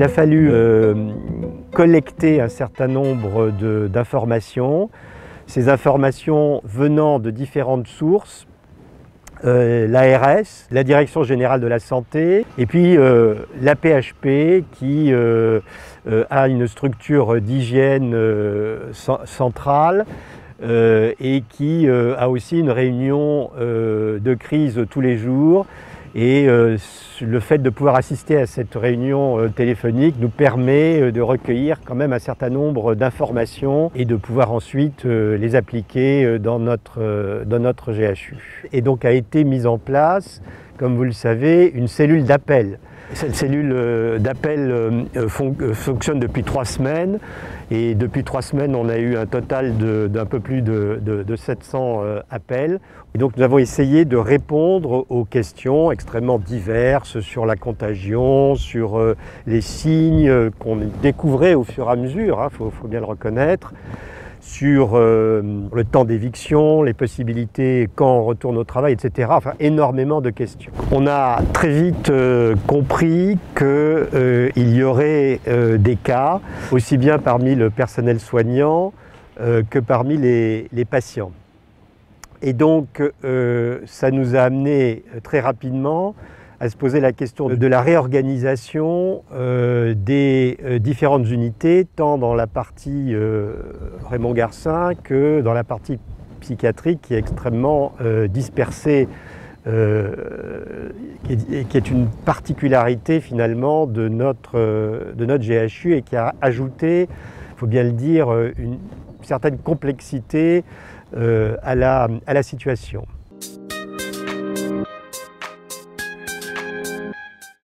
Il a fallu collecter un certain nombre d'informations, ces informations venant de différentes sources, l'ARS, la Direction Générale de la Santé, et puis l'AP-HP qui a une structure d'hygiène centrale et qui a aussi une réunion de crise tous les jours. Et le fait de pouvoir assister à cette réunion téléphonique nous permet de recueillir quand même un certain nombre d'informations et de pouvoir ensuite les appliquer dans notre GHU. Et donc a été mise en place, comme vous le savez, une cellule d'appel. Cette cellule d'appel fonctionne depuis 3 semaines et depuis 3 semaines on a eu un total d'un peu plus de 700 appels. Et donc nous avons essayé de répondre aux questions extrêmement diverses sur la contagion, sur les signes qu'on découvrait au fur et à mesure, faut bien le reconnaître, sur le temps d'éviction, les possibilités quand on retourne au travail, etc. Enfin, énormément de questions. On a très vite compris qu'il y aurait des cas, aussi bien parmi le personnel soignant que parmi les patients. Et donc, ça nous a amené très rapidement à se poser la question de la réorganisation des différentes unités, tant dans la partie Raymond Garcin que dans la partie psychiatrique qui est extrêmement dispersée, qui est une particularité finalement de notre GHU et qui a ajouté, il faut bien le dire, une certaine complexité à la situation.